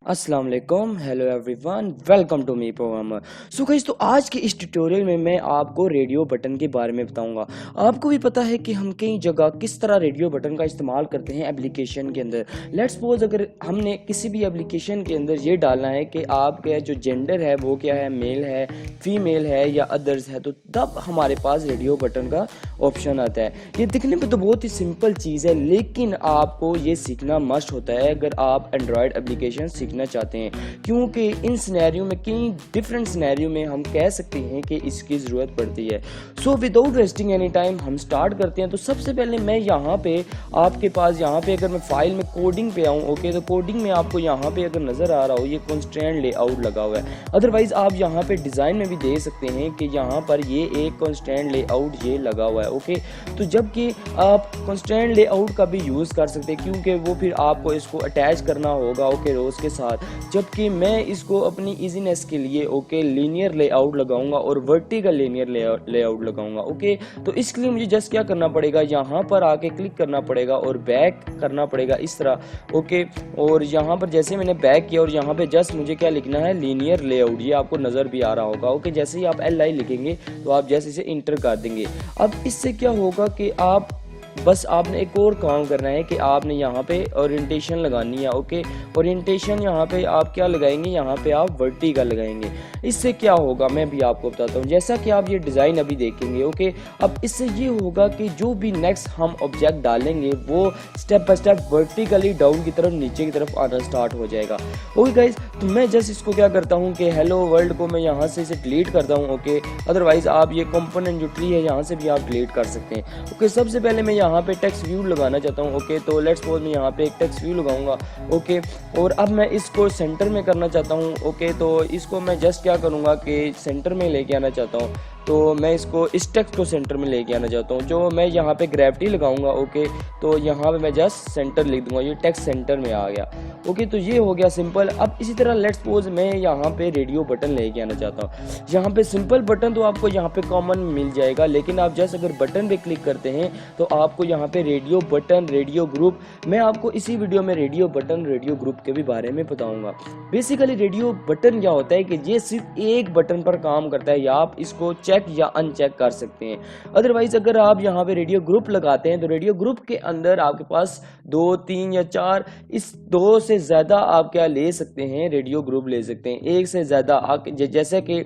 अस्सलाम वालेकुम, hello everyone, welcome to me programmer. So guys, तो आज के इस ट्यूटोरियल में मैं आपको रेडियो बटन के बारे में बताऊंगा। आपको भी पता है कि हम कई जगह किस तरह रेडियो बटन का इस्तेमाल करते हैं एप्लीकेशन के अंदर। लेट्स सपोज अगर हमने किसी भी एप्लीकेशन के अंदर ये डालना है कि आपका जो जेंडर है वो क्या है, मेल है, फीमेल है या अदर्स है, तो तब हमारे पास रेडियो बटन का ऑप्शन आता है। ये दिखने में तो बहुत ही सिंपल चीज़ है, लेकिन आपको ये सीखना मस्ट होता है अगर आप एंड्रॉयड एप्लीकेशन सीखना चाहते हैं, क्योंकि इन सिनेरियो में, कई डिफरेंट सिनेरियो में हम कह सकते हैं कि इसकी ज़रूरत पड़ती है। So without wasting any time हम स्टार्ट करते हैं। तो सबसे पहले मैं यहाँ पे आपके पास यहाँ पे अगर मैं फाइल में कोडिंग पे आऊँ, ओके, तो कोडिंग में आपको यहाँ पे अगर नज़र आ रहा हो ये कंस्ट्रेंट लेआउट लगा हुआ है। अदरवाइज़ आप यहाँ पे डिज़ाइन में भी दे सकते हैं कि यहाँ पर ये एक कंस्ट्रेंट लेआउट ये लगा हुआ है, ओके। तो जबकि आप कंस्ट्रेंट लेआउट का भी यूज़ कर सकते हैं, क्योंकि वो फिर आपको इसको अटैच करना होगा, ओके, रोज़ के साथ। जबकि मैं इसको अपनी इजीनेस के लिए, ओके, लीनियर लेआउट लगाऊंगा और वर्टिकल लीनियर लेआउट लगाऊंगा, ओके। तो इसके लिए मुझे जस्ट क्या करना पड़ेगा, यहाँ पर आके क्लिक करना पड़ेगा और बैक करना पड़ेगा इस तरह, ओके। और यहाँ पर जैसे मैंने बैक किया और यहाँ पे जस्ट मुझे क्या लिखना है, लीनियर लेआउट, ये आपको नज़र भी आ रहा होगा, ओके। जैसे ही आप LI लिखेंगे तो आप जैसे इसे इंटर कर देंगे। अब इससे क्या होगा कि आप बस आपने एक और काम करना है कि आपने यहाँ पे ओरिएंटेशन लगानी है, ओके। ओरिएंटेशन यहाँ पे आप क्या लगाएंगे, यहाँ पे आप वर्टिकल लगाएंगे। इससे क्या होगा मैं भी आपको बताता हूँ। जैसा कि आप ये डिज़ाइन अभी देखेंगे, ओके। अब इससे ये होगा कि जो भी नेक्स्ट हम ऑब्जेक्ट डालेंगे वो step by step vertically down की तरफ, नीचे की तरफ आना स्टार्ट हो जाएगा, ओके गाइज। तो मैं जस्ट इसको क्या करता हूँ कि हेलो वर्ल्ड को मैं यहाँ से इसे डिलीट करता हूँ, ओके। अदरवाइज आप ये कंपोनेंट जो ट्री है यहाँ से भी आप डिलीट कर सकते हैं, ओके। सबसे पहले मैं यहाँ पे टेक्स्ट व्यू लगाना चाहता हूँ, ओके। तो लेट्स सपोज मैं यहाँ पे एक टेक्स्ट व्यू लगाऊंगा, ओके। और अब मैं इसको सेंटर में करना चाहता हूँ, ओके। तो इसको मैं जस्ट क्या करूँगा कि सेंटर में लेके आना चाहता हूँ। तो मैं इसको इस टेक्स्ट को सेंटर में लेके आना चाहता हूँ। जो मैं यहाँ पे ग्रेविटी लगाऊंगा, ओके। तो यहाँ पे मैं जस्ट सेंटर लिख दूंगा, ये टेक्स्ट सेंटर में आ गया, ओके। तो ये हो गया सिंपल। अब इसी तरह लेट्स सपोज मैं यहाँ पे रेडियो बटन लेके आना चाहता हूँ। यहाँ पे सिंपल बटन तो आपको यहाँ पे कॉमन मिल जाएगा, लेकिन आप जस्ट अगर बटन पे क्लिक करते हैं तो आपको यहाँ पे रेडियो बटन, रेडियो ग्रुप, मैं आपको इसी वीडियो में रेडियो बटन, रेडियो ग्रुप के भी बारे में बताऊंगा। बेसिकली रेडियो बटन क्या होता है कि ये सिर्फ एक बटन पर काम करता है, या आप इसको चेक या अनचेक कर सकते हैं। अदरवाइज अगर आप यहाँ पे रेडियो ग्रुप लगाते हैं तो रेडियो ग्रुप के अंदर आपके पास 2, 3 या 4, इस 2 से ज़्यादा आप क्या ले सकते हैं, रेडियो ग्रुप ले सकते हैं, एक से ज़्यादा। जैसे कि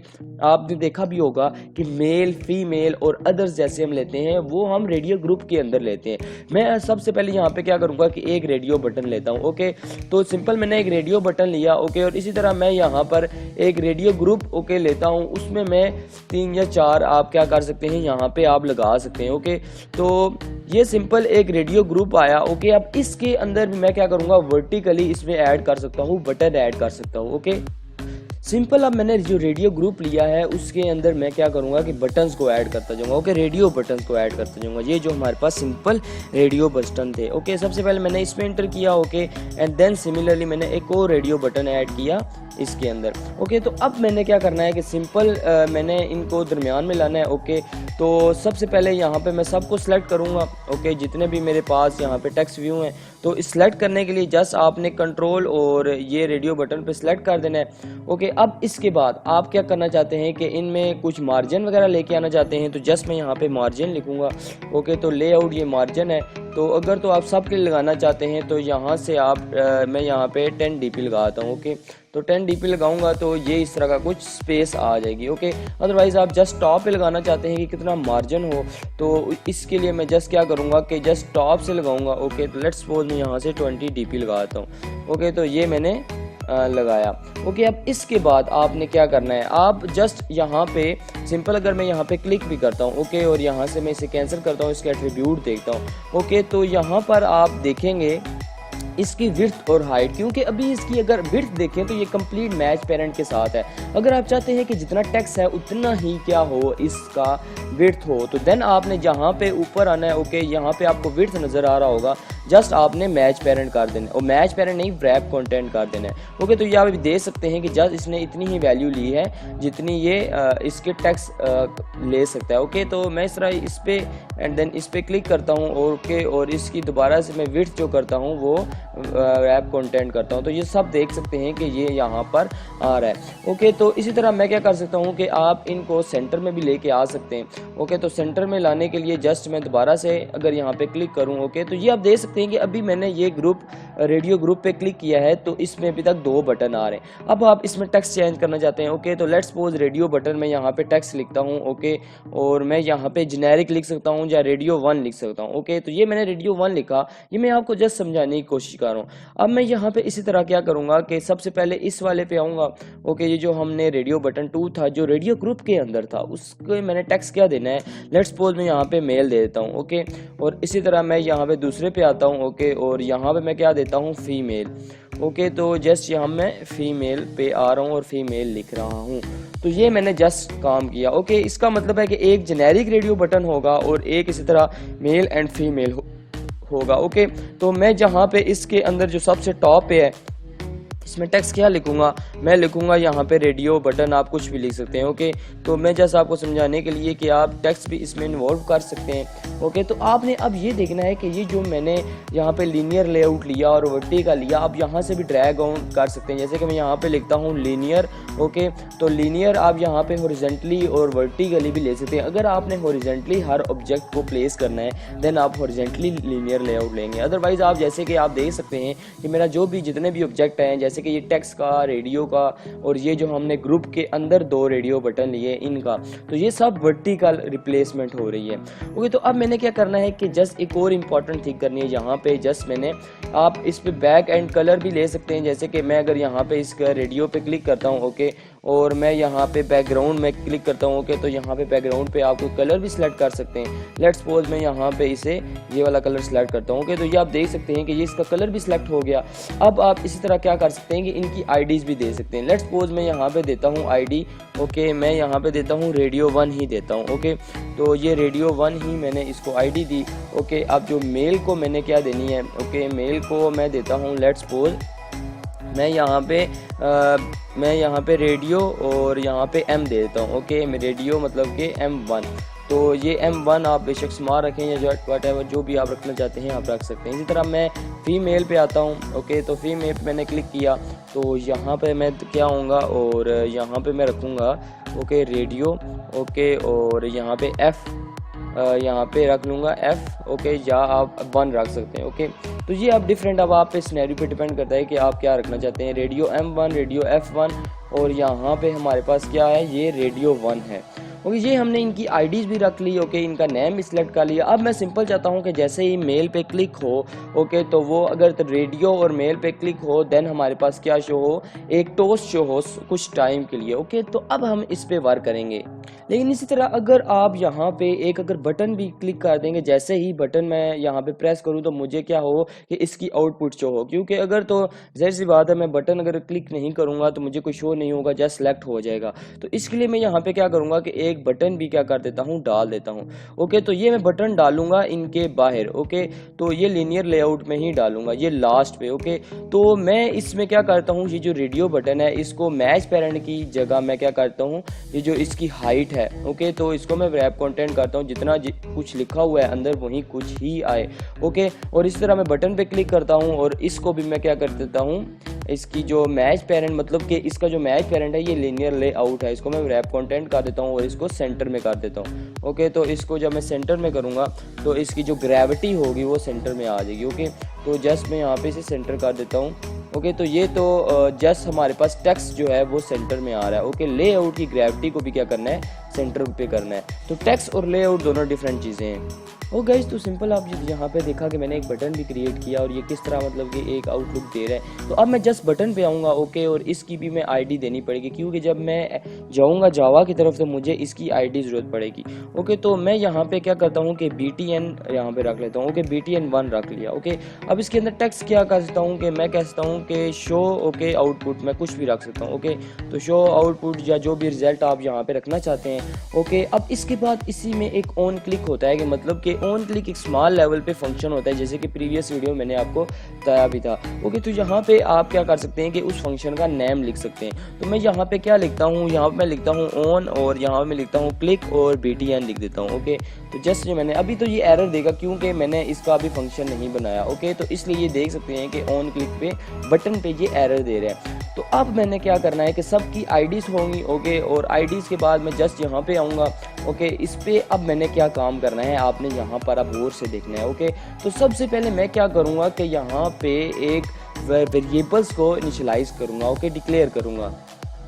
आपने देखा भी होगा कि मेल, फीमेल और अदर्स जैसे हम लेते हैं वो हम रेडियो ग्रुप के अंदर लेते हैं। मैं सबसे पहले यहाँ पे क्या करूँगा कि एक रेडियो बटन लेता हूँ, ओके। तो सिंपल मैंने एक रेडियो बटन लिया, ओके। और इसी तरह मैं यहाँ पर एक रेडियो ग्रुप, ओके, लेता हूँ। उसमें मैं 3 या 4 आप क्या कर सकते हैं, यहाँ पे आप लगा सकते हैं, ओके। तो ये सिंपल एक रेडियो ग्रुप आया, ओके। अब इसके अंदर भी मैं क्या करूँगा, वर्टिकली इसमें ऐड कर सकता हूँ, बटन ऐड कर सकता हूँ, ओके। सिंपल अब मैंने जो रेडियो ग्रुप लिया है उसके अंदर मैं क्या करूँगा कि बटन्स को ऐड करता जाऊँगा, ओके। रेडियो बटन्स को ऐड करता जाऊँगा। ये जो हमारे पास सिंपल रेडियो बटन थे, ओके। सबसे पहले मैंने इसमें एंटर किया, ओके। एंड देन सिमिलरली मैंने एक और रेडियो बटन ऐड किया इसके अंदर, ओके। तो अब मैंने क्या करना है कि सिंपल मैंने इनको दरमियान में लाना है, ओके। तो सबसे पहले यहाँ पे मैं सबको सिलेक्ट करूँगा, ओके, जितने भी मेरे पास यहाँ पे टेक्स्ट व्यू हैं। तो सिलेक्ट करने के लिए जस्ट आपने कंट्रोल और ये रेडियो बटन पे सिलेक्ट कर देना है, ओके। अब इसके बाद आप क्या करना चाहते हैं कि इनमें कुछ मार्जिन वगैरह लेके आना चाहते हैं, तो जस्ट मैं यहाँ पे मार्जिन लिखूँगा, ओके। तो लेआउट ये मार्जिन है। तो अगर तो आप सब के लिए लगाना चाहते हैं तो यहाँ से आप मैं यहाँ पे 10 dp लगाता हूँ, ओके। तो 10 dp लगाऊंगा तो ये इस तरह का कुछ स्पेस आ जाएगी, ओके। अदरवाइज़ आप जस्ट टॉप पे लगाना चाहते हैं कि कितना मार्जिन हो, तो इसके लिए मैं जस्ट क्या करूँगा कि जस्ट टॉप से लगाऊंगा, ओके। तो लेट्स सपोज मैं यहाँ से 20 dp लगाता हूँ, ओके। तो ये मैंने लगाया, ओके। अब इसके बाद आपने क्या करना है, आप जस्ट यहाँ पे सिंपल अगर मैं यहाँ पे क्लिक भी करता हूँ, ओके, और यहाँ से मैं इसे कैंसिल करता हूँ, इसके एट्रीब्यूट देखता हूँ, ओके। तो यहाँ पर आप देखेंगे इसकी विड्थ और हाइट, क्योंकि अभी इसकी अगर विड्थ देखें तो ये कंप्लीट मैच पेरेंट के साथ है। अगर आप चाहते हैं कि जितना टेक्स्ट है उतना ही क्या हो, इसका विड्थ हो, तो देन आपने जहाँ पे ऊपर आना है, ओके। यहाँ पे आपको विड्थ नज़र आ रहा होगा, जस्ट आपने मैच पेरेंट कर देना और मैच पेरेंट नहीं रैप कंटेंट कर देना है। ओके, तो ये आप देख सकते हैं कि जस्ट इसने इतनी ही वैल्यू ली है जितनी ये इसके टैक्स ले सकता है। ओके, तो मैं इस तरह इस पे एंड देन इस पे क्लिक करता हूँ। ओके, और इसकी दोबारा से मैं विड्थ जो करता हूँ वो रैप कंटेंट करता हूँ, तो ये सब देख सकते हैं कि ये यहाँ पर आ रहा है। ओके, तो इसी तरह मैं क्या कर सकता हूँ कि आप इनको सेंटर में भी लेके आ सकते हैं। ओके, तो सेंटर में लाने के लिए जस्ट मैं दोबारा से अगर यहाँ पे क्लिक करूँ, ओके, तो ये आप देख सकते हैं कि अभी मैंने ये ग्रुप रेडियो ग्रुप पे क्लिक किया है तो इसमें अभी तक 2 बटन आ रहे हैं। अब आप इसमें टेक्स्ट चेंज करना चाहते हैं। ओके, तो लेट्स सपोज रेडियो बटन में यहाँ पे टेक्स्ट लिखता हूँ। ओके, और मैं यहाँ पे जेनेरिक लिख सकता हूँ या रेडियो 1 लिख सकता हूँ। ओके, तो ये मैंने रेडियो 1 लिखा, ये मैं आपको जस्ट समझाने की कोशिश कर रहा हूँ। अब मैं यहाँ पे इसी तरह क्या करूँगा कि सबसे पहले इस वाले पे आऊँगा। ओके, ये जो हमने रेडियो बटन 2 था जो रेडियो ग्रुप के अंदर था उसको मैंने टेक्स्ट क्या देना है, लेट्स सपोज मैं यहाँ पे मेल दे देता हूँ। ओके, और इसी तरह मैं यहाँ पे दूसरे पे आता हूँ। ओके, और यहाँ पे मैं क्या देता हूँ, फीमेल। ओके, तो जस्ट यहाँ मैं फीमेल पे आ रहा हूँ और फीमेल लिख रहा हूँ। तो ये मैंने जस्ट काम किया। ओके, इसका मतलब है कि एक जेनेरिक रेडियो बटन होगा और एक इसी तरह मेल एंड फीमेल होगा। ओके, तो मैं जहाँ पे इसके अंदर जो सबसे टॉप पे है इसमें टेक्स्ट क्या लिखूंगा, मैं लिखूंगा यहाँ पे रेडियो बटन, आप कुछ भी लिख सकते हैं। ओके, तो मैं जस्ट आपको समझाने के लिए कि आप टेक्स्ट भी इसमें इन्वॉल्व कर सकते हैं। ओके, तो आपने अब ये देखना है कि ये जो मैंने यहाँ पे लीनियर लेआउट लिया और वर्टिकल लिया, आप यहाँ से भी ड्रैग ऑन कर सकते हैं। जैसे कि मैं यहाँ पे लिखता हूँ लीनियर। ओके, तो लीनियर आप यहाँ पे हॉरिजॉन्टली और वर्टिकली भी ले सकते हैं। अगर आपने हॉरिजॉन्टली हर ऑब्जेक्ट को प्लेस करना है देन आप हॉरिजॉन्टली लीनियर लेआउट लेंगे। अदरवाइज आप जैसे कि आप देख सकते हैं कि मेरा जो भी जितने भी ऑब्जेक्ट हैं, जैसे कि ये टेक्स्ट का, रेडियो का और ये जो हमने ग्रुप के अंदर 2 रेडियो बटन लिए इनका, तो ये सब वर्टिकल रिप्लेसमेंट हो रही है। ओके, तो अब मैंने क्या करना है कि जस्ट एक और इम्पॉर्टेंट थिंग करनी है। यहाँ पे जस्ट मैंने आप इस पे बैक एंड कलर भी ले सकते हैं। जैसे कि मैं अगर यहाँ पे इस रेडियो पे क्लिक करता हूँ, ओके, और मैं यहाँ पे बैकग्राउंड में क्लिक करता हूँ। ओके, तो यहाँ पे बैकग्राउंड पे आप कोई कलर भी सिलेक्ट कर सकते हैं। लेट्स सपोज मैं यहाँ पे इसे ये वाला कलर सिलेक्ट करता हूँ। ओके, तो ये आप देख सकते हैं कि ये इसका कलर भी सिलेक्ट हो गया। अब आप इसी तरह क्या कर सकते हैं कि इनकी आईडीज भी दे सकते हैं। लेट्स सपोज मैं यहाँ पे देता हूँ आईडी। ओके, मैं यहाँ पे देता हूँ रेडियो 1 ही देता हूँ। ओके, तो ये रेडियो 1 ही मैंने इसको आईडी दी। ओके, अब जो मेल को मैंने क्या देनी है, ओके, मेल को मैं देता हूँ लेट्स सपोज मैं यहाँ पे रेडियो और यहाँ पे एम दे देता हूँ। ओके, रेडियो मतलब कि M1, तो ये M1 आप बेशक स्मॉल रखें या जो व्हाटएवर जो भी आप रखना चाहते हैं आप रख सकते हैं। इसी तरह मैं फीमेल पे आता हूँ। ओके, तो फीमेल पे मैंने क्लिक किया तो यहाँ पे मैं क्या आऊँगा और यहाँ पे मैं रखूँगा ओके रेडियो। ओके, और यहाँ पे F यहाँ पे रख लूँगा F। ओके, या आप 1 रख सकते हैं। ओके, तो ये अब डिफरेंट, अब आप पे सिनेरियो पे डिपेंड करता है कि आप क्या रखना चाहते हैं। रेडियो M1, रेडियो F1 और यहाँ पे हमारे पास क्या है, ये रेडियो 1 है। ओके, ये हमने इनकी आईडीज़ भी रख ली। ओके, इनका नेम भी सिलेक्ट कर लिया। अब मैं सिंपल चाहता हूँ कि जैसे ही मेल पे क्लिक हो, ओके, तो वो अगर तो रेडियो और मेल पे क्लिक हो देन हमारे पास क्या शो हो, एक टोस्ट शो हो कुछ टाइम के लिए। ओके, तो अब हम इस पे वर्क करेंगे। लेकिन इसी तरह अगर आप यहाँ पे एक अगर बटन भी क्लिक कर देंगे, जैसे ही बटन मैं यहाँ पे प्रेस करूँ तो मुझे क्या हो कि इसकी आउटपुट शो हो, क्योंकि अगर तो ज़ाहिर सी बात है मैं बटन अगर क्लिक नहीं करूँगा तो मुझे कोई शो नहीं होगा, जस्ट सेलेक्ट हो जाएगा। तो इसके लिए मैं यहाँ पे क्या करूँगा कि एक बटन भी क्या कर देता हूँ, डाल देता हूँ। ओके, तो ये मैं बटन डालूंगा इनके बाहर। ओके, तो ये लीनियर लेआउट में ही डालूंगा, ये लास्ट पे। ओके, तो मैं इसमें क्या करता हूँ, ये जो रेडियो बटन है इसको मैच पेरेंट की जगह मैं क्या करता हूँ, ये जो इसकी हाइट है, ओके, तो इसको मैं रैप कंटेंट करता हूँ, जितना कुछ लिखा हुआ है अंदर वही कुछ ही आए। ओके, और इस तरह मैं बटन पे क्लिक करता हूँ और इसको भी मैं क्या कर देता हूँ, इसकी जो मैच पेरेंट मतलब कि इसका जो मैच पेरेंट है ये लीनियर लेआउट है, इसको मैं रैप कंटेंट कर देता हूँ और इसको सेंटर में कर देता हूँ। ओके, तो इसको जब मैं सेंटर में करूँगा तो इसकी जो ग्रेविटी होगी वो सेंटर में आ जाएगी। ओके, तो जस्ट मैं यहाँ पे इसे सेंटर कर देता हूँ। ओके, तो ये तो जस्ट हमारे पास टेक्स्ट जो है वो सेंटर में आ रहा है। ओके, लेआउट की ग्रेविटी को भी क्या करना है, सेंटर पे करना है। तो टेक्स्ट और लेआउट दोनों डिफरेंट चीज़ें हैं। ओ गाइस, तो सिंपल आप यहाँ पे देखा कि मैंने एक बटन भी क्रिएट किया और ये किस तरह मतलब कि एक आउटलुक दे रहा है। तो अब मैं जस्ट बटन पे आऊँगा। ओके, और इसकी भी मैं आईडी देनी पड़ेगी, क्योंकि जब मैं जाऊँगा जावा की तरफ तो मुझे इसकी आईडी ज़रूरत पड़ेगी। ओके, तो मैं यहाँ पे क्या करता हूँ कि BTN यहाँ पे रख लेता हूँ। ओके, BTN 1 रख लिया। ओके, अब इसके अंदर टेक्स्ट क्या कर सकता हूँ कि मैं कह सकता हूँ कि शो ओके आउटपुट, मैं कुछ भी रख सकता हूँ। ओके, तो शो आउटपुट या जो भी रिजल्ट आप यहाँ पे रखना चाहते हैं ओके, अब इसके बाद इसी में एक ऑन क्लिक होता है कि मतलब कि ऑन क्लिक एक स्मॉल लेवल पे फंक्शन होता है, जैसे कि प्रीवियस वीडियो मैंने आपको बताया भी था। ओके, तो यहाँ पे आप क्या कर सकते हैं कि उस फंक्शन का नेम लिख सकते हैं। तो मैं यहाँ पे क्या लिखता हूँ, यहाँ पे मैं लिखता हूँ ऑन और यहाँ मैं लिखता हूँ क्लिक और btn लिख देता हूँ। ओके, तो जस्ट ये मैंने अभी तो ये एरर देगा क्योंकि मैंने इसका अभी फंक्शन नहीं बनाया। ओके, तो इसलिए ये देख सकते हैं कि ऑन क्लिक पे बटन पे ये एरर दे रहा है। तो अब मैंने क्या करना है कि सबकी आईडीज होंगी। ओके, और आईडीज के बाद मैं जस्ट यहाँ पे आऊँगा। ओके, इस पे अब मैंने क्या काम करना है आपने यहाँ पर अब गौर से देखना है। ओके, तो सबसे पहले मैं क्या करूँगा कि यहाँ पे एक वेरिएबल्स को इनिशियलाइज करूँगा। ओके, डिक्लेयर करूँगा।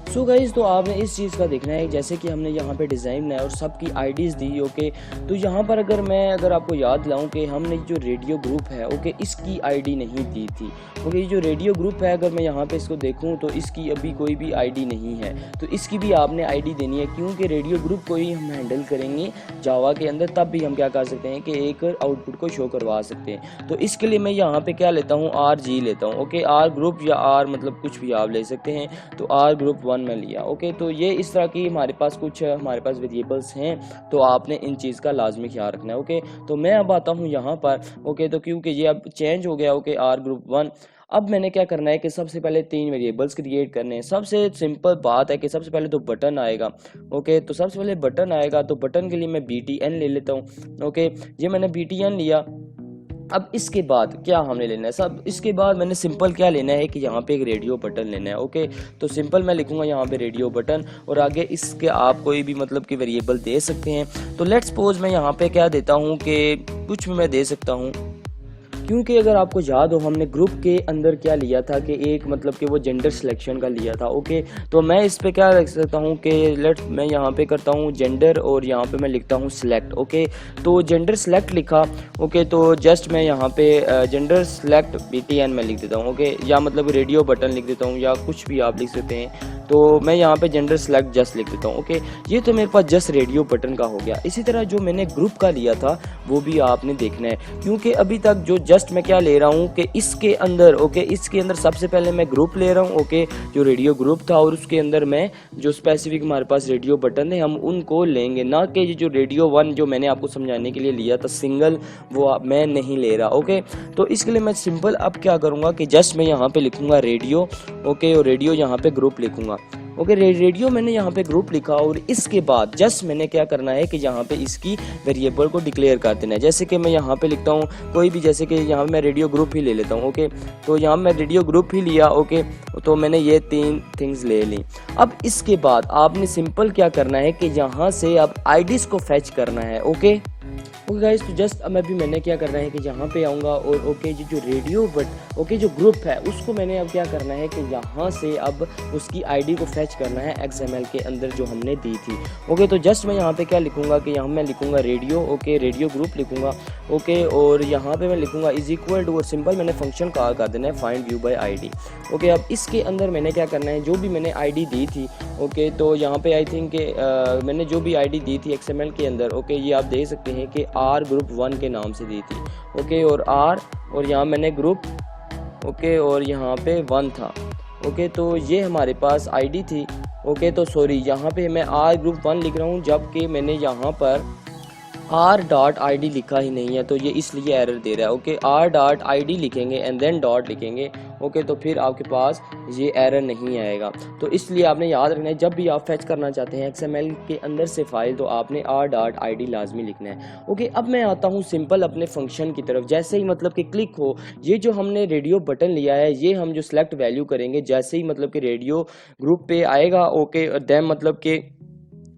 सो गाइस, तो आपने इस चीज़ का देखना है, जैसे कि हमने यहाँ पे डिज़ाइन बनाया और सबकी आईडीज़ दी। ओके, तो यहाँ पर अगर आपको याद लाऊं कि हमने जो रेडियो ग्रुप है, ओके, इसकी आईडी नहीं दी थी। ओके, ये जो रेडियो ग्रुप है अगर मैं यहाँ पे इसको देखूँ तो इसकी अभी कोई भी आईडी नहीं है, तो इसकी भी आपने आईडी देनी है, क्योंकि रेडियो ग्रुप को ही हम हैंडल करेंगे जावा के अंदर, तब भी हम क्या कर सकते हैं कि एक आउटपुट को शो करवा सकते हैं। तो इसके लिए मैं यहाँ पे क्या लेता हूँ, RG लेता हूँ। ओके, R ग्रुप या R मतलब कुछ भी आप ले सकते हैं, तो R ग्रुप 1 में लिया। ओके, तो ये इस तरह की हमारे पास वेरिएबल्स हैं, तो आपने इन चीज़ का लाजमी ख्याल रखना है। ओके, तो मैं अब आता हूँ यहाँ पर। ओके, तो क्योंकि ये अब चेंज हो गया। Okay, R group 1। अब मैंने क्या करना है कि सबसे पहले 3 वेरिएबल्स क्रिएट करने हैं। सबसे सिंपल बात है कि सबसे पहले तो बटन आएगा। ओके, तो सबसे पहले बटन आएगा, तो बटन के लिए मैं btn ले लेता हूँ। ओके, ये मैंने btn लिया। अब इसके बाद क्या हमने लेना है, सब इसके बाद मैंने सिंपल क्या लेना है कि यहाँ पे एक रेडियो बटन लेना है। ओके, तो सिंपल मैं लिखूंगा यहाँ पे रेडियो बटन, और आगे इसके आप कोई भी मतलब कि वेरिएबल दे सकते हैं। तो लेट्स सपोज मैं यहाँ पे क्या देता हूँ कि कुछ भी मैं दे सकता हूँ, क्योंकि अगर आपको याद हो हमने ग्रुप के अंदर क्या लिया था कि एक मतलब कि वो जेंडर सिलेक्शन का लिया था। ओके, तो मैं इस पे क्या रख सकता हूँ कि मैं यहाँ पे करता हूँ जेंडर और यहाँ पे मैं लिखता हूँ सिलेक्ट। ओके, तो जेंडर सिलेक्ट लिखा। ओके, तो जस्ट मैं यहाँ पे जेंडर सिलेक्ट btn में लिख देता हूँ। ओके, या मतलब रेडियो बटन लिख देता हूँ, या कुछ भी आप लिख सकते हैं। तो मैं यहाँ पे जेंडर सिलेक्ट जस्ट लिख देता हूँ। ओके, ये तो मेरे पास जस्ट रेडियो बटन का हो गया। इसी तरह जो मैंने ग्रुप का लिया था वो भी आपने देखना है, क्योंकि अभी तक जो जस्ट मैं क्या ले रहा हूँ कि इसके अंदर, ओके, इसके अंदर सबसे पहले मैं ग्रुप ले रहा हूँ। ओके, जो रेडियो ग्रुप था, और उसके अंदर मैं जो स्पेसिफिक हमारे पास रेडियो बटन है हम उनको लेंगे, ना कि ये जो रेडियो 1 जो मैंने आपको समझाने के लिए लिया था सिंगल, वो मैं नहीं ले रहा। ओके, तो इसके लिए मैं सिंपल अब क्या करूँगा कि जस्ट मैं यहाँ पे लिखूँगा रेडियो। ओके, और रेडियो यहाँ पे ग्रुप लिखूँगा। ओके, रेडियो मैंने यहाँ पे ग्रुप लिखा, और इसके बाद जस्ट मैंने क्या करना है कि यहाँ पे इसकी वेरिएबल को डिक्लेयर कर देना है। जैसे कि मैं यहाँ पे लिखता हूँ कोई भी, जैसे कि यहाँ मैं रेडियो ग्रुप ही ले लेता हूँ। ओके, तो यहाँ मैं रेडियो ग्रुप ही लिया। ओके, तो मैंने ये 3 थिंग्स ले ली। अब इसके बाद आपने सिंपल क्या करना है कि यहाँ से अब आईडीज को फेच करना है। ओके गाइस, तो जस्ट अब मैंने क्या करना है कि यहाँ पे आऊँगा, और ओके ये जो रेडियो ओके जो ग्रुप है उसको मैंने अब क्या करना है कि यहाँ से अब उसकी आईडी को फेच करना है XML के अंदर जो हमने दी थी। ओके, तो जस्ट मैं यहाँ पे क्या लिखूँगा कि यहाँ मैं लिखूँगा रेडियो। ओके, रेडियो ग्रुप लिखूँगा। ओके, और यहाँ पे मैं लिखूँगा इज इक्वल टू, और सिंपल मैंने फंक्शन कॉल कर देना है find view bye ID. Okay, अब इसके अंदर मैंने क्या करना है, जो भी मैंने आईडी दी थी। ओके, तो यहाँ पे आई थिंक मैंने जो भी आईडी दी थी XML के अंदर, ओके, ये आप देख सकते हैं कि R ग्रुप 1 के नाम से दी थी। ओके, और R, और यहाँ मैंने ग्रुप, ओके, और यहाँ पे 1 था। ओके, तो ये हमारे पास आईडी थी। ओके, तो सॉरी, यहाँ पे मैं R ग्रुप 1 लिख रहा हूँ, जबकि मैंने यहाँ पर r.id लिखा ही नहीं है, तो ये इसलिए एरर दे रहा है। ओके, r.id लिखेंगे एंड देन डॉट लिखेंगे। ओके, तो फिर आपके पास ये एरर नहीं आएगा। तो इसलिए आपने याद रखना है, जब भी आप फेच करना चाहते हैं XML के अंदर से फाइल, तो आपने r.id लाजमी लिखना है। ओके, अब मैं आता हूँ सिंपल अपने फंक्शन की तरफ। जैसे ही मतलब कि क्लिक हो, ये जो हमने रेडियो बटन लिया है, ये हम जो सिलेक्ट वैल्यू करेंगे, जैसे ही मतलब कि रेडियो ग्रुप पे आएगा, ओके, देन मतलब कि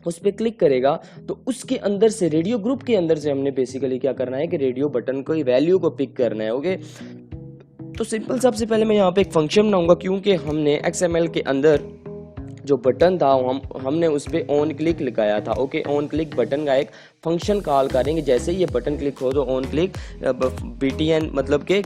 उस पर क्लिक करेगा, तो उसके अंदर से, रेडियो ग्रुप के अंदर से हमने बेसिकली क्या करना है कि रेडियो बटन को वैल्यू को पिक करना है। ओके, तो सिंपल सबसे पहले मैं यहाँ पे एक फंक्शन बनाऊंगा, क्योंकि हमने XML के अंदर जो बटन था हमने उस पर ऑन क्लिक लगाया था। ओके, ऑन क्लिक बटन का एक फंक्शन कॉल करेंगे। जैसे ही ये बटन क्लिक हो तो ऑन क्लिक btn मतलब कि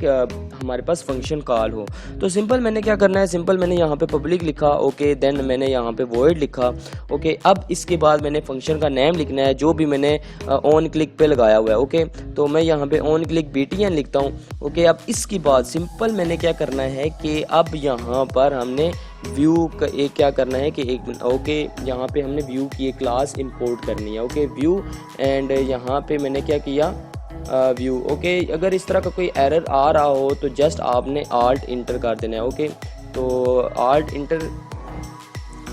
हमारे पास फंक्शन कॉल हो। तो सिंपल मैंने क्या करना है, सिंपल मैंने यहाँ पे पब्लिक लिखा। ओके, देन मैंने यहाँ पे वॉइड लिखा। ओके, अब इसके बाद मैंने फंक्शन का नेम लिखना है जो भी मैंने ऑन क्लिक पे लगाया हुआ है। ओके, तो मैं यहाँ पे ऑन क्लिक btn लिखता हूँ। ओके, अब इसके बाद सिंपल मैंने क्या करना है कि अब यहाँ पर हमने व्यू एक क्या करना है कि एक ओके यहाँ पे हमने व्यू की एक क्लास इंपोर्ट करनी है। ओके व्यू एंड यहाँ पे मैंने क्या किया व्यू। ओके अगर इस तरह का कोई एरर आ रहा हो तो जस्ट आपने आल्ट इंटर कर देना है। ओके तो आल्ट इंटर।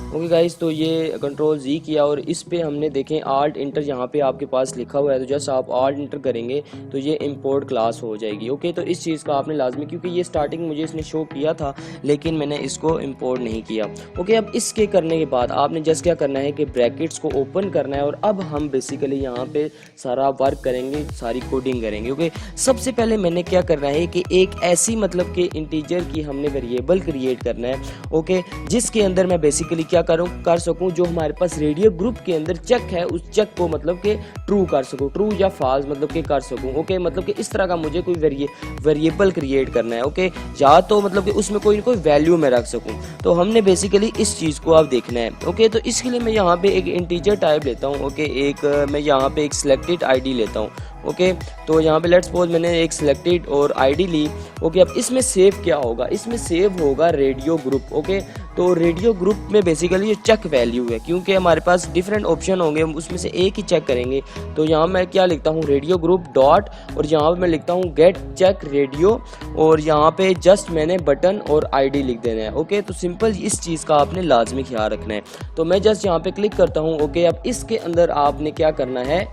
ओके गाइस, तो ये कंट्रोल जी किया और इस पे हमने देखें आल्ट इंटर यहाँ पे आपके पास लिखा हुआ है, तो जस्ट आप आल्ट इंटर करेंगे तो ये इंपोर्ट क्लास हो जाएगी। ओके तो इस चीज़ का आपने लाजमी, क्योंकि ये स्टार्टिंग मुझे इसने शो किया था लेकिन मैंने इसको इंपोर्ट नहीं किया। ओके अब इसके करने के बाद आपने जस्ट क्या करना है कि ब्रैकेट्स को ओपन करना है और अब हम बेसिकली यहाँ पे सारा वर्क करेंगे, सारी कोडिंग करेंगे। ओके सबसे पहले मैंने क्या करना है कि एक ऐसी मतलब कि इंटीजर की हमने वेरिएबल क्रिएट करना है। ओके जिसके अंदर मैं बेसिकली क्या कर सकूं, जो हमारे पास रेडियो ग्रुप के अंदर चेक है उस चेक को मतलब कि ट्रू कर सकूं, ट्रू या फॉल्स मतलब कि कर सकूं। ओके मतलब कि इस तरह का मुझे कोई वेरिएबल क्रिएट करना है। ओके या तो मतलब कि उसमें कोई ना कोई वैल्यू मैं रख सकूं, तो हमने बेसिकली इस चीज़ को आप देखना है। ओके तो इसके लिए मैं यहाँ पे एक इंटीजर टाइप लेता हूँ। ओके एक मैं यहाँ पे एक सिलेक्टेड आईडी लेता हूँ। ओके तो यहाँ पे लेट्स सपोज मैंने एक सिलेक्टेड और आईडी ली। ओके अब इसमें सेव क्या होगा, इसमें सेव होगा रेडियो ग्रुप। ओके तो रेडियो ग्रुप में बेसिकली ये चेक वैल्यू है, क्योंकि हमारे पास डिफरेंट ऑप्शन होंगे, हम उसमें से एक ही चेक करेंगे। तो यहाँ मैं क्या लिखता हूँ, रेडियो ग्रुप डॉट और यहाँ पे मैं लिखता हूँ गेट चेक रेडियो और यहाँ पे जस्ट मैंने बटन और आईडी लिख देना है। ओके तो सिंपल इस चीज़ का आपने लाजमी ख्याल रखना है। तो मैं जस्ट यहाँ पे क्लिक करता हूँ। ओके अब इसके अंदर आपने क्या करना है,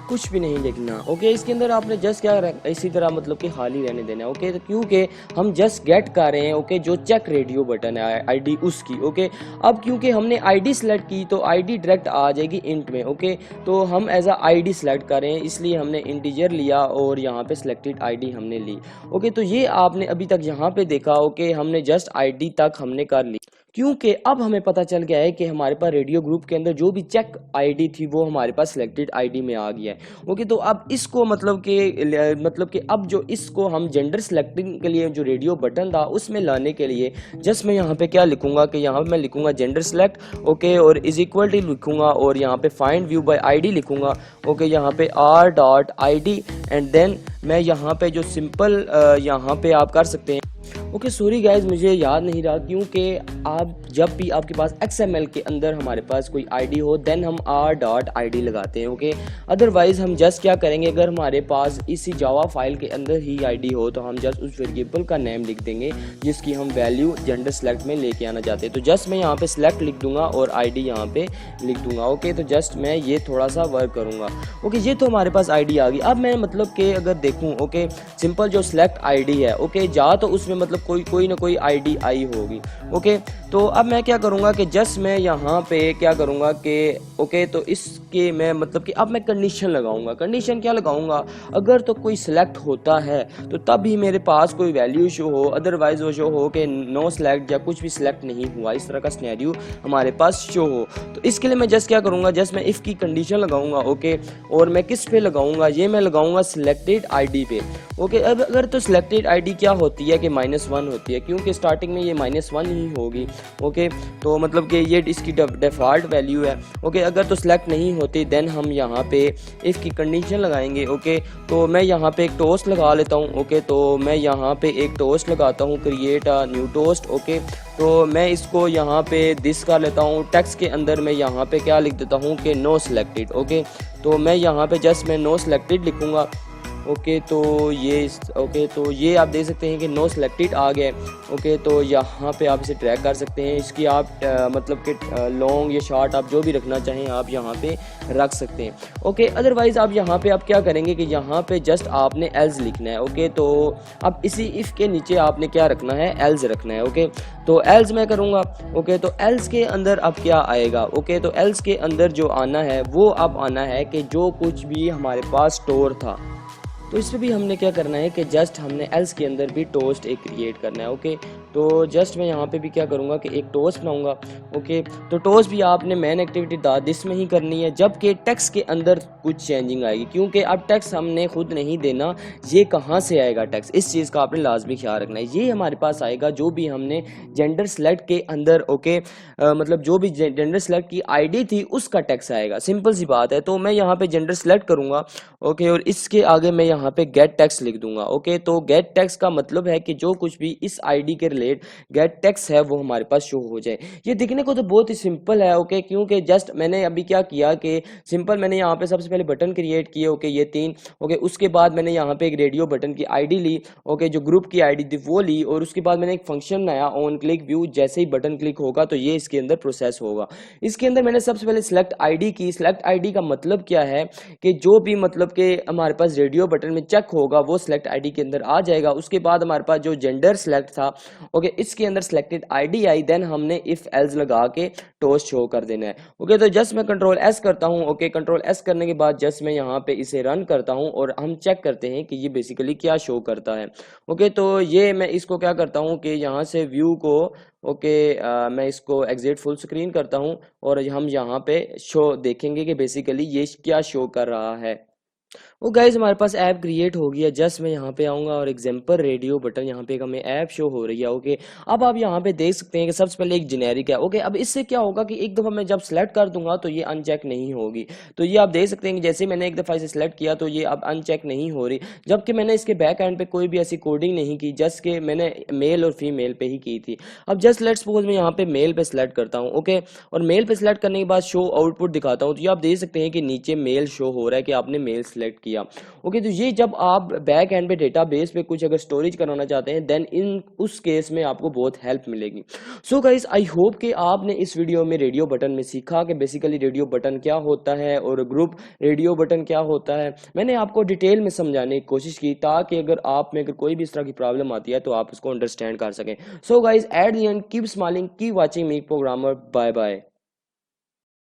कुछ भी नहीं लिखना। ओके इसके अंदर आपने जस्ट क्या इसी तरह मतलब कि खाली रहने देना है। ओके तो क्योंकि हम जस्ट गेट कर रहे हैं। ओके जो चेक रेडियो बटन है आईडी उसकी। ओके अब क्योंकि हमने आईडी सेलेक्ट की तो आईडी डायरेक्ट आ जाएगी इंट में। ओके तो हम एज अ आईडी सेलेक्ट कर रहे हैं, इसलिए हमने इंटीजर लिया और यहाँ पे सिलेक्टेड आईडी हमने ली। ओके तो ये आपने अभी तक यहाँ पे देखा। ओके हमने जस्ट आईडी तक हमने कर ली, क्योंकि अब हमें पता चल गया है कि हमारे पास रेडियो ग्रुप के अंदर जो भी चेक आईडी थी वो हमारे पास सिलेक्टेड आईडी में आ गया है। ओके तो अब इसको मतलब कि अब जो इसको हम जेंडर सेलेक्टिंग के लिए जो रेडियो बटन था उसमें लाने के लिए जस्ट मैं यहाँ पे क्या लिखूंगा कि यहाँ पे मैं लिखूंगा जेंडर सेलेक्ट। ओके और इज इक्वल टू लिखूंगा और यहाँ पे फाइंड व्यू बाय आईडी लिखूंगा। ओके यहाँ पे r.id एंड देन मैं यहाँ पे जो सिंपल यहाँ पे आप कर सकते हैं। ओके सॉरी गाइज मुझे याद नहीं रहा, क्योंकि आप जब भी आपके पास XML के अंदर हमारे पास कोई आईडी हो देन हम r.id लगाते हैं। ओके अदरवाइज हम जस्ट क्या करेंगे, अगर हमारे पास इसी जावा फाइल के अंदर ही आईडी हो तो हम जस्ट उस वेरिएबल का नेम लिख देंगे जिसकी हम वैल्यू जेंडर सेलेक्ट में लेके आना चाहते हैं। तो जस्ट मैं यहाँ पे सिलेक्ट लिख दूंगा और आईडी यहाँ पे लिख दूंगा। ओके तो जस्ट मैं ये थोड़ा सा वर्क करूँगा। ओके ये तो हमारे पास आईडी आ गई। अब मैं मतलब कि अगर देखूँ ओके सिंपल जो सिलेक्ट आईडी है, ओके जा तो उसमें मतलब कोई ना कोई आईडी आई होगी। ओके तो अब मैं क्या करूँगा कि जस्ट मैं यहाँ पे क्या करूँगा कि ओके तो इसके मैं मतलब कि अब मैं कंडीशन लगाऊंगा। कंडीशन क्या लगाऊंगा, अगर तो कोई सिलेक्ट होता है तो तब ही मेरे पास कोई वैल्यू शो हो, अदरवाइज वो शो हो कि नो सिलेक्ट या कुछ भी सिलेक्ट नहीं हुआ, इस तरह का सिनेरियो हमारे पास शो हो। तो इसके लिए मैं जस्ट क्या करूँगा, जस्ट मैं इफ़ की कंडीशन लगाऊंगा। ओके और मैं किस पे लगाऊंगा, ये मैं लगाऊंगा सिलेक्टेड आईडी पे। ओके अब अगर तो सिलेक्टेड आईडी क्या होती है कि -1 होती है, क्योंकि स्टार्टिंग में ये -1 ही होगी। ओके तो मतलब कि ये इसकी डिफ़ॉल्ट वैल्यू है। ओके अगर तो सिलेक्ट नहीं होती देन हम यहाँ पे इफ़ की कंडीशन लगाएंगे। ओके तो मैं यहाँ पे एक टोस्ट लगा लेता हूँ। ओके तो मैं यहाँ पे एक टोस्ट लगाता हूँ, create a new toast. Okay तो मैं इसको यहाँ पे दिस कर लेता हूँ। टेक्स्ट के अंदर मैं यहाँ पे क्या लिख देता हूँ कि नो सिलेक्टेड। ओके तो मैं यहाँ पे जस्ट मैं नो सिलेक्टेड लिखूँगा। ओके तो ये आप देख सकते हैं कि नो सिलेक्टेड आ गया। ओके तो यहाँ पे आप इसे ट्रैक कर सकते हैं, इसकी आप मतलब कि लॉन्ग या शॉर्ट आप जो भी रखना चाहें आप यहाँ पे रख सकते हैं। ओके अदरवाइज़ आप यहाँ पे आप क्या करेंगे कि यहाँ पे जस्ट आपने एल्स लिखना है। ओके तो अब इसी इफ़ के नीचे आपने क्या रखना है, एल्स रखना है। ओके तो एल्स मैं करूँगा। ओके तो एल्स के अंदर अब क्या आएगा, ओके तो एल्स के अंदर जो आना है वो अब आना है कि जो कुछ भी हमारे पास स्टोर था, तो इस पर भी हमने क्या करना है कि जस्ट हमने एल्स के अंदर भी टोस्ट एक क्रिएट करना है। ओके तो जस्ट मैं यहाँ पे भी क्या करूँगा कि एक टोस्ट बनाऊँगा। ओके तो टोस्ट भी आपने मेन एक्टिविटी दिस में ही करनी है, जबकि टेक्स्ट के अंदर कुछ चेंजिंग आएगी, क्योंकि अब टेक्स्ट हमने खुद नहीं देना, ये कहाँ से आएगा टेक्स्ट, इस चीज़ का आपने लाजमी ख्याल रखना है। ये हमारे पास आएगा जो भी हमने जेंडर सेलेक्ट के अंदर ओके मतलब जो भी जेंडर सेलेक्ट की आईडी थी उसका टेक्स्ट आएगा, सिंपल सी बात है। तो मैं यहाँ पे जेंडर सेलेक्ट करूँगा। ओके और इसके आगे मैं यहाँ यहाँ पे गेट टेक्स्ट लिख दूंगा। ओके, तो गेट टेक्स्ट का मतलब है कि जो कुछ भी इस आईडी के रिलेट गेट टेक्स्ट है वो हमारे पास शो हो जाए। ये दिखने को तो बहुत ही सिंपल है। ओके, क्योंकि जस्ट मैंने अभी क्या किया कि सिंपल मैंने यहाँ पे सबसे पहले बटन क्रिएट किए। ओके, ये 3। ओके, उसके बाद मैंने यहाँ पे एक रेडियो बटन की आईडी ली। ओके, जो ग्रुप की आईडी थी वो ली, और उसके बाद मैंने एक फंक्शन बनाया ऑन क्लिक व्यू। जैसे ही बटन क्लिक होगा तो ये इसके अंदर प्रोसेस होगा। इसके अंदर मैंने सबसे पहले सिलेक्ट आईडी की। सिलेक्ट आईडी का मतलब क्या है कि जो भी मतलब कि हमारे पास रेडियो बटन में चेक होगा वो सिलेक्ट आईडी के अंदर आ जाएगा। उसके बाद हमारे पास जो जेंडर सिलेक्ट था, ओके, इसके अंदर सिलेक्टेड आईडी आई, देन हमने इफ एल्स लगा के टोस्ट शो कर देना है। ओके, तो जस्ट मैं कंट्रोल एस करता हूँ। ओके, कंट्रोल एस करने के बाद जस्ट मैं यहाँ पे इसे रन करता हूँ और हम चेक करते हैं कि ये बेसिकली क्या शो करता है। ओके, तो ये मैं इसको क्या करता हूँ कि यहाँ से व्यू को ओके मैं इसको एग्जिट फुल स्क्रीन करता हूँ, और हम यहाँ पे शो देखेंगे कि बेसिकली ये क्या शो कर रहा है। वो गाइज हमारे पास ऐप क्रिएट हो गया। जस्ट मैं यहाँ पे आऊँगा और एग्जाम्पल रेडियो बटन यहाँ पे हमें ऐप शो हो रही है। ओके, अब आप यहाँ पे देख सकते हैं कि सबसे पहले एक जेनेरिक है। ओके, अब इससे क्या होगा कि एक दफ़ा मैं जब सेलेक्ट कर दूंगा तो ये अनचेक नहीं होगी। तो ये आप देख सकते हैं कि जैसे मैंने एक दफ़ा इसे सेलेक्ट किया तो ये अब अनचेक नहीं हो रही, जबकि मैंने इसके बैक एंड पे कोई भी ऐसी कोडिंग नहीं की, जस्ट कि मैंने मेल और फीमेल पे ही की थी। अब जस्ट लेट्स सपोज मैं यहाँ पे मेल पे सेलेक्ट करता हूँ। ओके, और मेल पे सेलेक्ट करने के बाद शो आउटपुट दिखाता हूँ, तो ये आप देख सकते हैं कि नीचे मेल शो हो रहा है कि आपने मेल सेलेक्ट किया। ओके, तो ये जब आप बैक एंड पे डेटाबेस पे कुछ अगर स्टोरेज कराना चाहते हैं देन इन उस केस में आपको बहुत हेल्प मिलेगी। सो गाइस, आई होप कि आपने इस वीडियो में रेडियो बटन में सीखा कि बेसिकली रेडियो बटन क्या होता है और ग्रुप रेडियो बटन क्या होता है। मैंने आपको डिटेल में समझाने की कोशिश की ताकि अगर आप में अगर कोई भी इस तरह की प्रॉब्लम आती है तो आप उसको अंडरस्टैंड कर सकें। So guys, at the end keep smiling, keep watching me programmer. Bye bye.